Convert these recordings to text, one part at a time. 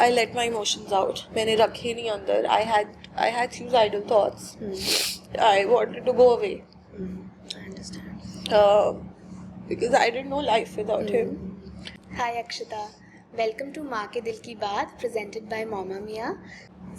I let my emotions out. मैंने रखे नहीं अंदर. I had suicidal thoughts. I wanted to go away. I understand. Because I didn't know life without him. Hi Akshita, welcome to माँ के दिल की बात presented by Moma Mia.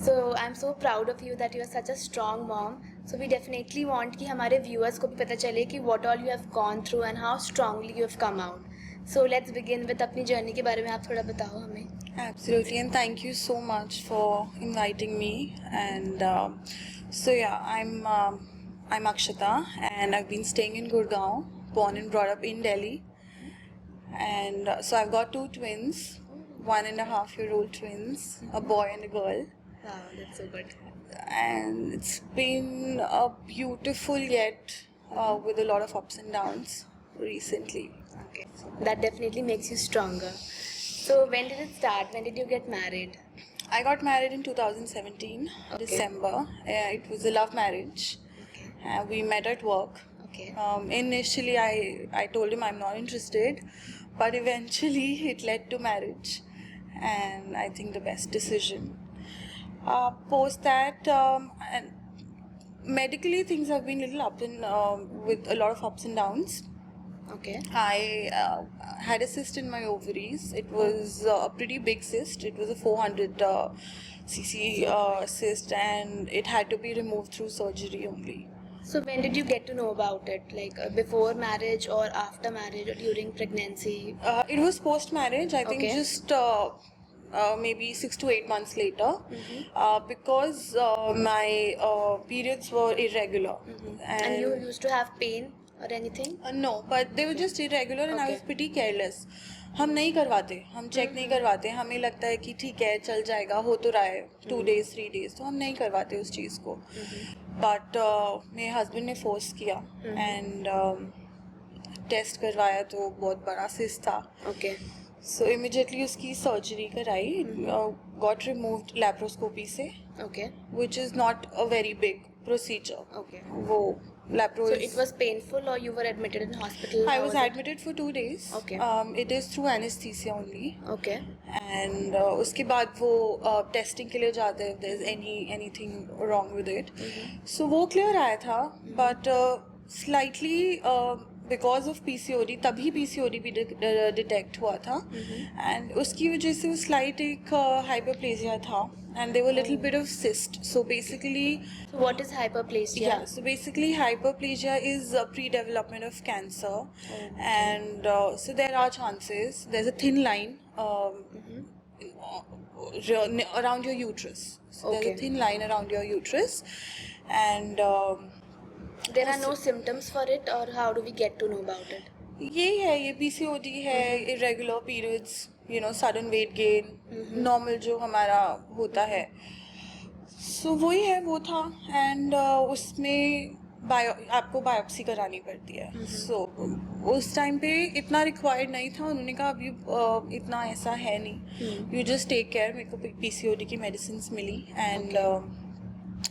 So I'm so proud of you that you are such a strong mom. So we definitely want कि हमारे viewers को भी पता चले कि what all you have gone through and how strongly you have come out. So let's begin with अपनी journey के बारे में आप थोड़ा बताओ हमें. Absolutely, and thank you so much for inviting me. And so yeah, I'm Akshita, and I've been staying in Gurgaon, born and brought up in Delhi. And so I've got two twins, 1.5-year-old twins, a boy and a girl. Wow, that's so good. And it's been a beautiful yet with a lot of ups and downs recently. Okay, that definitely makes you stronger. So when did it start? When did you get married? I got married in 2017, December. It was a love marriage. Okay. We met at work. Okay. Initially, I told him I'm not interested, but eventually it led to marriage, and I think the best decision. Post that, and medically things have been a little up and with a lot of ups and downs. Okay. I had a cyst in my ovaries. It was a pretty big cyst. It was a 400 cc cyst, and it had to be removed through surgery only. So when did you get to know about it? Like before marriage or after marriage or during pregnancy? It was post-marriage. I think Okay. just maybe 6 to 8 months later, because my periods were irregular. And you used to have pain or anything? No, but they were just irregular, and I was pretty careless. हम नहीं करवाते, हम check नहीं करवाते. हमें लगता है कि ठीक है, चल जाएगा, हो तो रहा है 2 days 3 days, तो हम नहीं करवाते उस चीज़ को. बट मेरे हस्बैंड ने फोर्स किया, एंड टेस्ट करवाया तो बहुत बड़ा सिस्ट था. Okay. सो इमिडिएटली उसकी सर्जरी कराई, गॉट रिमूव्ड लैप्रोस्कोपी से, Okay. Which is not a very big procedure. Okay. वो laparo. So it was painful or you were admitted in hospital? I How was it? admitted for 2 days. Okay. It is through anesthesia only. Okay. And उसके बाद वो testing के लिए जाते हैं if there's anything wrong with it. So वो clear आया था, but slightly because of PCOD, तभी PCOD भी डिटेक्ट हुआ था, and उसकी वजह से वो slight एक hyperplasia था, and there were little bit of cyst. So basically, So what is hyperplasia? yeah, so basically hyperplasia is a pre-development of cancer. And so there are chances, there's a thin line around your uterus. So there's a thin line around your uterus, and There are no symptoms for it, or how do we get to know about it? यही है, ये PCOD है, irregular periods, sudden weight gain, normal जो हमारा होता है. So वही है, वो था, and उसमें आपको बायोप्सी करानी पड़ती है. So उस टाइम पे इतना रिक्वायर्ड नहीं था. उन्होंने कहा अभी इतना ऐसा है नहीं, यू जस्ट टेक केयर. मेरे को PCOD की मेडिसिन मिली, and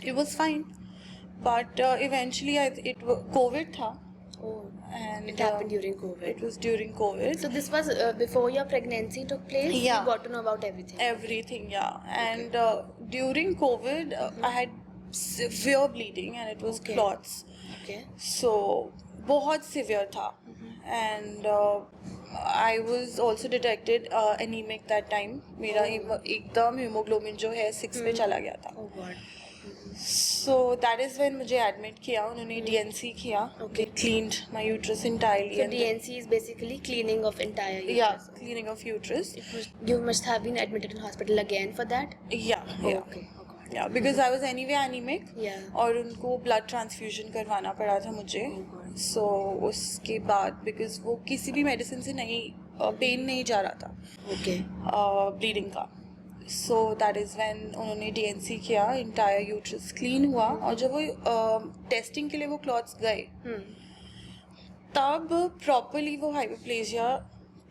it was fine. But eventually COVID था. Oh. And It happened during COVID. It was during COVID. So this was before your pregnancy took place? Yeah. You got to know about everything? Everything, yeah. And during COVID, I had severe bleeding, and it was clots. Okay. So, बहुत severe था. And I was also detected anemic that time. मेरा एकदम hemoglobin जो है 6 पे चला गया था. Oh God. So that is when मुझे admit किया. उन्होंने DNC किया. They cleaned my uterus entirely. So and DNC is basically cleaning of entire uterus. yeah, cleaning of uterus. You must have been admitted in hospital again for that? Yeah. Okay. Oh God. Yeah, because I was anyway anemic. Yeah. और उनको blood transfusion करवाना पड़ा था मुझे. So उसके बाद because वो किसी भी medicine से नहीं pain नहीं जा रहा था. Okay. Bleeding का. So that is when उन्होंने DNC किया, entire uterus clean हुआ, और जब वो testing के लिए वो clots गए, तब properly वो hyperplasia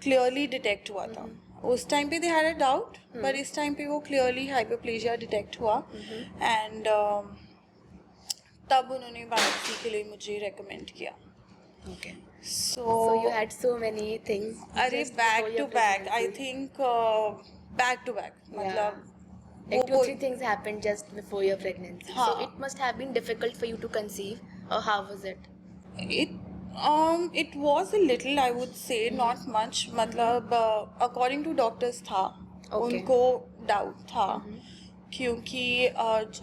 clearly detect हुआ था. उस टाइम पे they had a doubt, but इस टाइम पे वो clearly hyperplasia detect हुआ, and तब उन्होंने biopsy के लिए मुझे recommend किया. Okay. So you had so many things. अरे just before back your to back, I pregnancy. think back to back, मतलब Like two, वो three things happened just before your pregnancy. हाँ. So it must have been difficult for you to conceive, or how was it? It was a little, I would say, not much. मतलब according to doctors था, Okay. उनको doubt था, क्योंकि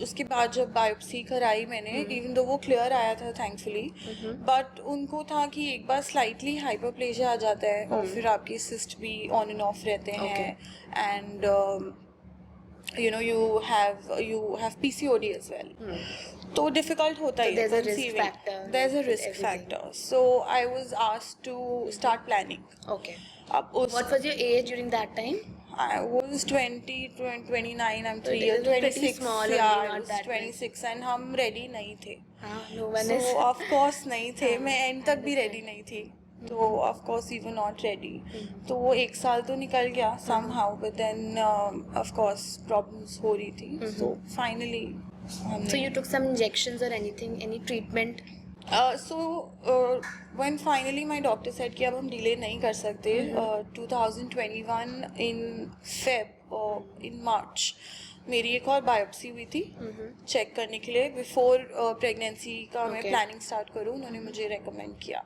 उसके बाद जब biopsy कराई मैंने, इवन दो वो क्लियर आया था थैंकफुली, बट उनको था कि एक बार स्लाइटली हाइपरप्लेजिया आ जाता है और फिर आपकी सिस्ट भी ऑन एंड ऑफ रहते हैं, and you have PCOD as well. तो difficult होता So ही है there's a risk conceiving. factor, There's a like, risk everything. factor. So I was asked to start planning. Okay. अब उस What was your age during that time? I was 29, I'm So 3 it years, was pretty 26, small only, yeah, I not was that 26 and हम ready नहीं थे. No one So is. of course नहीं थे, मैं end तक भी understand. ready नहीं थी. तो of course we were not ready. तो वो एक साल तो निकल गया somehow, but then of course problems हो रही थी. So finally हमने. So you took some injections or anything, any treatment? When finally my doctor said कि अब हम delay नहीं कर सकते, 2021 in Feb or in March मेरी एक और बायोप्सी हुई थी चेक करने के लिए, बिफोर प्रेगनेंसी का मैं प्लानिंग स्टार्ट करूँ, उन्होंने मुझे रेकमेंड किया.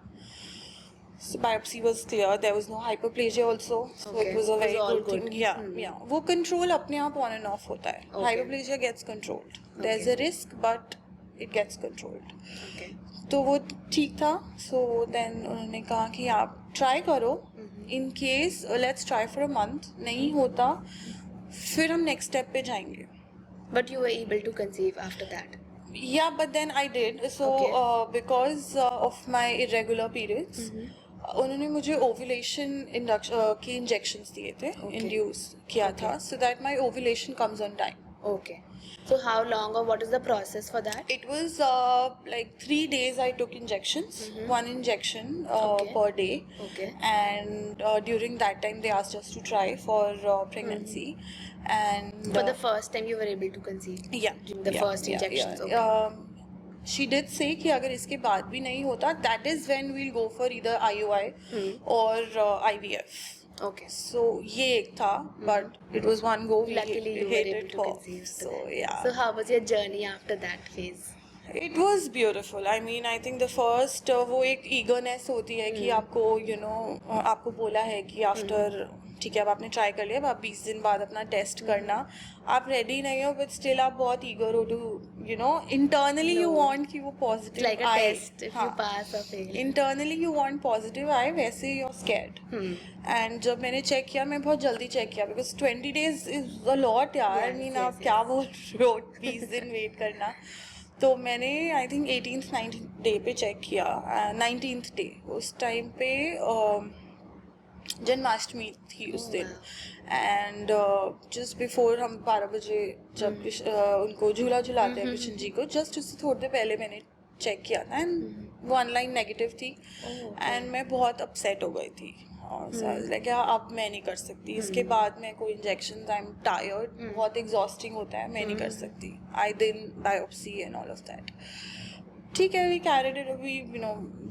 So biopsy was clear, there was no hyperplasia also, so it was a very good thing. Yeah. वो control अपने आप on and off होता है. Hyperplasia gets controlled. There's a risk, but it gets controlled. Okay. तो वो ठीक था. So then उन्होंने कहा कि आप try करो. In case let's try for a month. नहीं होता, फिर हम next step पे जाएंगे. But you were able to conceive after that? Yeah, but then I did. So because of my irregular periods, उन्होंने मुझे ओव्यूलेशन के इंजेक्शंस दिए थे, इंड्यूस किया था, so that my ovulation comes on time. Okay. So how long or what is the process for that? It was like 3 days I took injections, one injection per day. Okay. And during that time they asked us to try for pregnancy. And For the first time you were able to conceive? Yeah. During the first injections? Yeah. Okay. She did say कि अगर इसके बाद भी नहीं होता, that is when we'll go for either IUI or IVF. Okay. So ये एक था, but it was one go. We Luckily you were hit able it to off. conceive. So yeah. So how was your journey after that phase? It was beautiful. I mean, I think the first वो एक eagerness होती है कि आपको आपको बोला है कि after ठीक है अब आपने ट्राई कर लिया, अब आप 20 दिन बाद अपना टेस्ट करना, आप रेडी नहीं हो, बट स्टिल आप बहुत ईगर हो टू इंटरनली यू वांट कि वो positive Like a test, if you pass or fail. Internally you want positive आए, वैसे यू आर स्कैर्ड. एंड जब मैंने चेक किया, मैं बहुत जल्दी चेक किया, because 20 days is a lot यार. आई मीन आप क्या बोल रहे हो, 20 दिन वेट करना. तो मैंने I think 18th 19th day पे चेक किया, 19th डे उस टाइम पे जन्माष्टमी थी उस दिन. एंड जस्ट बिफोर हम 12 बजे जब उनको झूला झुलाते हैं कृष्ण जी को, जस्ट उससे थोड़ी देर पहले मैंने चेक किया था, एंड वो ऑनलाइन नेगेटिव थी. एंड मैं बहुत अपसेट हो गई थी, और लाइक अब मैं नहीं कर सकती इसके बाद मैं कोई इंजेक्शन, आई एम टायर्ड, बहुत एग्जॉस्टिंग होता है, मैं नहीं कर सकती. आई दिन biopsy and all of that. ठीक है, we carried it, we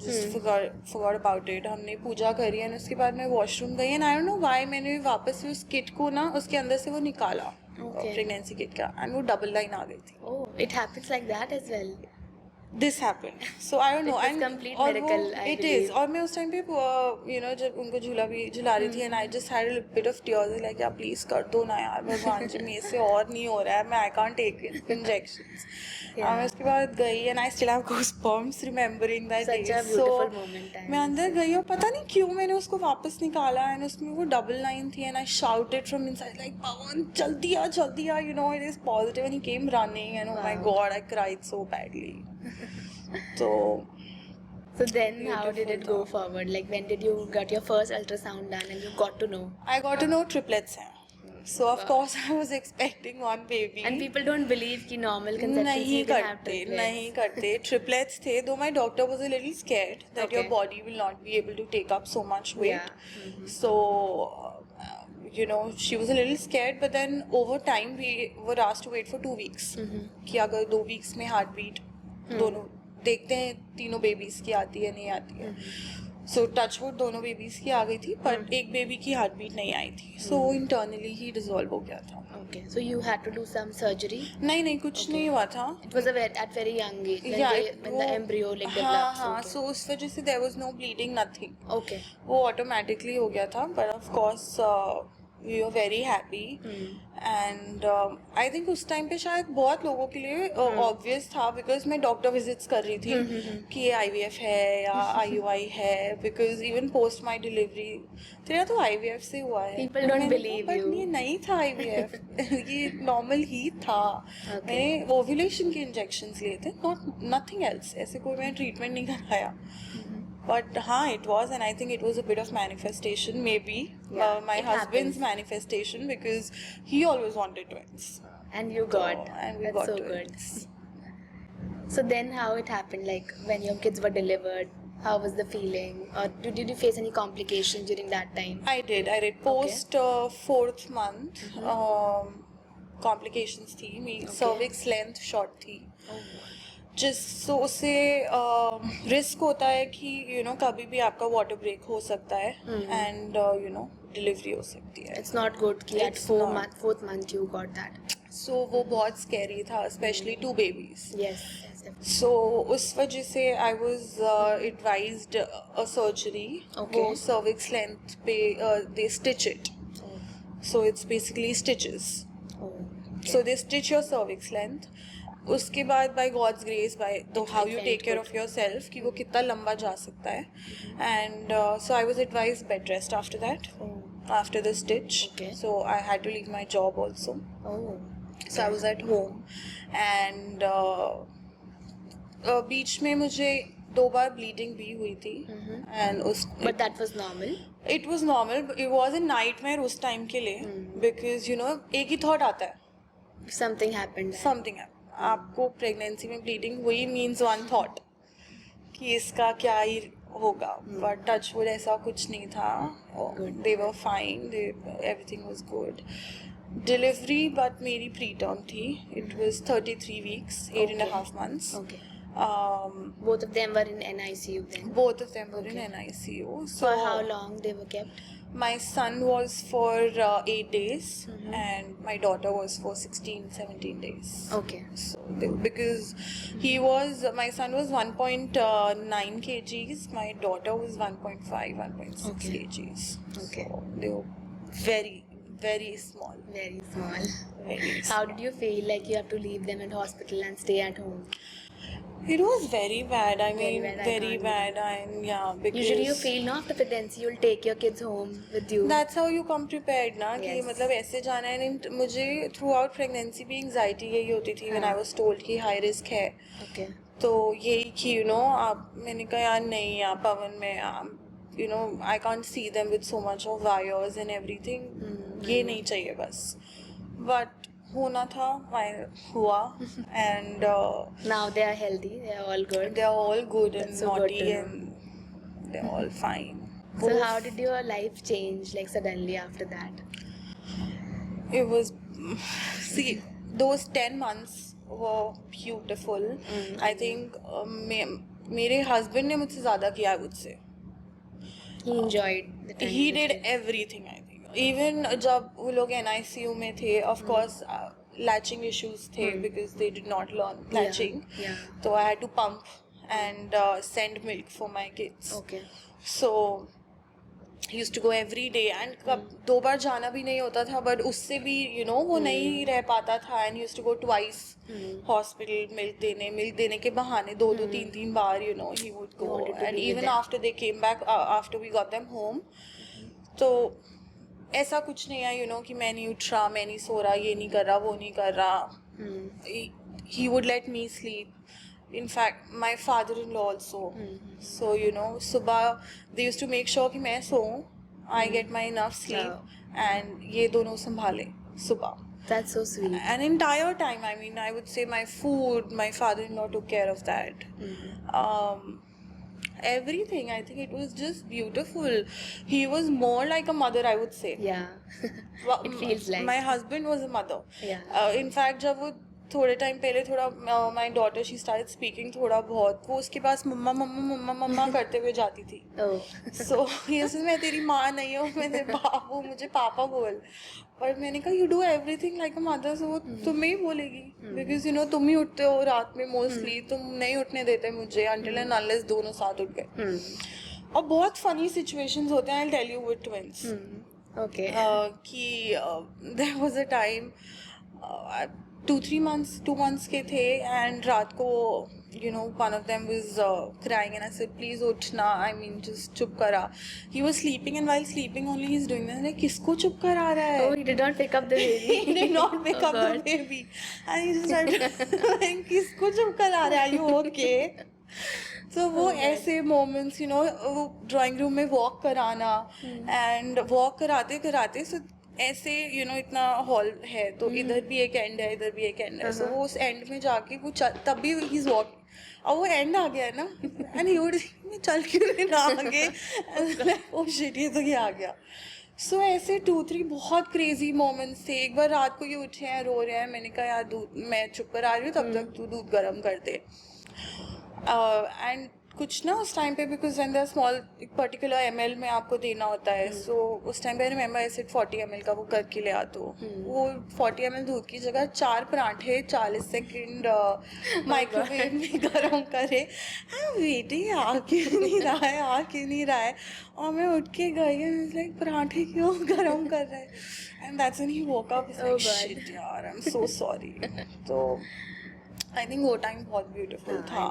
just forgot about it. हमने पूजा करी एंड उसके बाद मैं वॉशरूम गई, and I don't know why मैंने वापस से उस किट को ना उसके अंदर से वो निकाला, प्रेगनेंसी किट का, एंड वो डबल लाइन आ गई थी. Oh, it happens like that as well. This happened, so I don't know. It was and complete और miracle, वो, I it believe. is. और मैं उस टाइम पे जब उनको झूला रही थी, and I just had a bit of tears, like यार प्लीज कर दो ना यार भगवान जी, मेरे से और नहीं हो रहा है, मैं I can't take injections. और मैं उसके बाद गई, and I still have goosebumps remembering that Such day. a beautiful moment. मैं अंदर गई और पता नहीं क्यों मैंने उसको वापस निकाला, एंड उसमें वो डबल लाइन थी, and I shouted from inside like पवन जल्दी आ, it is positive. And he came running, and oh my God, I cried so badly. So then how did it go forward? Like when did you got your first ultrasound done and you got to know? I got to know triplets हैं. So of course I was expecting one baby. And people don't believe कि normal conceptions you can have triplets. नहीं करते. Triplets थे, though my doctor was a little scared that your body will not be able to take up so much weight. So she was a little scared, but then over time we were asked to wait for 2 weeks. कि अगर 2 weeks में heartbeat दोनों देखते हैं, तीनों babies की आती है नहीं आती है. सो टचवुड दोनों बेबीज की आ गई थी, बट एक बेबी की हार्ट बीट नहीं आई थी, सो इंटरनली ही डिसॉल्व हो गया था. Okay, so you had to do some surgery. नहीं कुछ नहीं हुआ था. It was at very young age when Yeah, when the embryo like हाँ develops. हाँ, Okay. so उस वजह से there was no bleeding, nothing. Okay. वो automatically हो गया था, but of course we were very happy. And I think उस टाइम पे शायद बहुत लोगों के लिए obvious था, because मैं डॉक्टर विजिट्स कर रही थी कि ये IVF है या IUI है, because even post my delivery तेरा तो IVF से हुआ है. People don't believe but you. ये नहीं था IVF. ये normal ही था. मैंने ovulation के injections लिए थे, nothing else. ऐसे कोई मैंने treatment नहीं कराया. But it was, and I think it was a bit of manifestation, maybe. Yeah, My it husband's happens. manifestation, because he always wanted twins. And you got. And we That's got so twins. good. So then how it happened, like when your kids were delivered, how was the feeling? Or did you face any complications during that time? I did. Post 4th month, complications थी. मेरी cervix length short थी. जिससे उससे risk होता है कि कभी भी आपका वाटर ब्रेक हो सकता है, एंड डिलीवरी हो सकती है. It's not good कि at It's 4th month you got that. सो वो बहुत स्कैरी था, specially 2 babies. Yes, definitely. So उस वजह से I was advised a surgery. Okay. वो सर्विक्स लेंथ पे they stitch it, so it's basically stitches. So they stitch your cervix length. उसके बाद by God's grace, by how you take care of yourself, कि वो कितना लंबा जा सकता है. And so I was advised bed rest after that, after the stitch. Okay. So I had to leave my job also. Oh. So I was at home, and बीच में मुझे 2 बार bleeding भी हुई थी. And But that was normal. it was normal. It was a nightmare उस time के लिए, because एक ही thought आता है, Something happened. समथिंग है. आपको प्रेगनेंसी में ब्लीडिंग हुई मीन्स वन थॉट कि इसका क्या ही होगा, बट टचवुड ऐसा कुछ नहीं था. They were fine, everything was good. Delivery but मेरी प्री टर्म थी. It was 33 weeks, 8.5 months. Okay. Both of them were in NICU then. Both of them were in NICU. For how long they were kept? My son was for 8 days, and my daughter was for 16-17 days. Okay. So because my son was 1.9 kgs, my daughter was 1.5-1.6 Okay. kgs. Okay. So they were very, very small. Very small. Very How did you feel like you have to leave them at hospital and stay at home? It was very bad. I Very mean, bad, I very can't bad. And yeah, because Usually you feel no, after pregnancy you'll take your kids home with you. That's how you come prepared ना, कि Yes. मतलब ऐसे जाना है. And मुझे throughout pregnancy भी anxiety यही होती थी when I was told कि high risk है. Okay. तो यही कि आप, मैंने कहा यार नहीं यार, पवन में I can't see them with so much of wires and everything. ये नहीं चाहिए बस. But होना था, हुआ. And Now they are healthy, they are all good. they are all good and That's so good naughty, to know. and they're all fine. So Both- how did your life change like suddenly after that? It was, see, those 10 months were beautiful. I think मेरे husband ने मुझसे ज़्यादा किया, I would say. He enjoyed the time. He with did you. everything, I think. Even जब वो लोग NICU में थे, of course latching issues थे, because they did not learn latching. Yeah. So I had to pump and send milk for my kids. Okay. So he used to go every day, and कब 2 बार जाना भी नहीं होता था, but उससे भी वो नहीं रह पाता था, and he used to go twice hospital milk देने के बहाने 2-3 बार he would go. wanted to And be with even them. after they came back, after we got them home, तो ऐसा कुछ नहीं है कि मैं नहीं उठ रहा, मैं नहीं सो रहा, ये नहीं कर रहा, वो नहीं कर रहा. He would let me sleep. In fact, my father-in-law also. So सुबह they used to make sure कि मैं सोऊं, I get my enough sleep, and ये दोनों संभाले सुबह. That's so sweet. An entire time, I mean, I would say my food, my father-in-law took care of that. Everything. I think it was just beautiful. He was more like a mother, I would say. Yeah. It feels like. My husband was a mother. Yeah. In fact, जब वो थोड़े time पहले थोड़ा my daughter she started speaking थोड़ा बहुत, वो उसके पास मम्मा मम्मा मम्मा मम्मा करते हुए जाती थी। सो ये मैं तेरी माँ नहीं हूँ, मैं तेरे बाबू, मुझे पापा बोल। पर मैंने कहा you do everything like a mother, so वो तुम्हें ही बोलेगी, बिकॉज यू नो तुम ही उठते हो रात में मोस्टली, तुम नहीं उठने देते मुझे अनटिल एंड अनलेस दोनों साथ उठ गए। और बहुत फनी सिचुएशंस होते हैं, I tell you with twins. Okay. कि there was a time 2 months के थे, एंड रात को you know one of them was crying and I said please उठना, I mean just चुप करा। He was sleeping and while sleeping only he's doing this, like किसको चुप करा रहा है? Oh, he did not pick up the baby. He did not pick Oh, up the God. baby and he just started like किसको चुप करा रहा है? Are you okay? तो वो ऐसे मोमेंट्स, यू नो, वो ड्राइंग रूम में वॉक कराना, एंड वॉक कराते कराते सो ऐसे यू नो इतना हॉल है तो इधर भी एक एंड है, इधर भी एक एंड है, सो वो उस एंड में जाके वो तब भी ही इज वॉक, और वो एंड आ गया है ना, एंड ही वुड मैं चल क्यों नहीं ना आगे, ओ शिट ये तो ये आ गया। सो ऐसे 2-3 बहुत क्रेजी मोमेंट्स थे। एक बार रात को ये उठे हैं रो रहे हैं, मैंने कहा यार दूध मैं चुप कर आ रही हूँ, तब तक तू दूध गर्म कर दे। एंड कुछ ना उस टाइम पे बिकॉज व्हेन देयर स्मॉल एक पर्टिकुलर ml में आपको देना होता है, सो उस टाइम पे I remember I said 40 ml का वो करके ले आ, तो वो 40 ml दूध की जगह 4 पराठे 40 सेकेंड माइक्रोवेव में गर्म करे। वेटिंग आ क्यों नहीं रहा है, आ क्यों नहीं रहा है, और मैं उठ के गई लाइक पराठे क्यों गर्म कर रहा है, and that's when he woke up like shit यार आई एम सो सॉरी। तो आई थिंक वो टाइम बहुत ब्यूटीफुल था।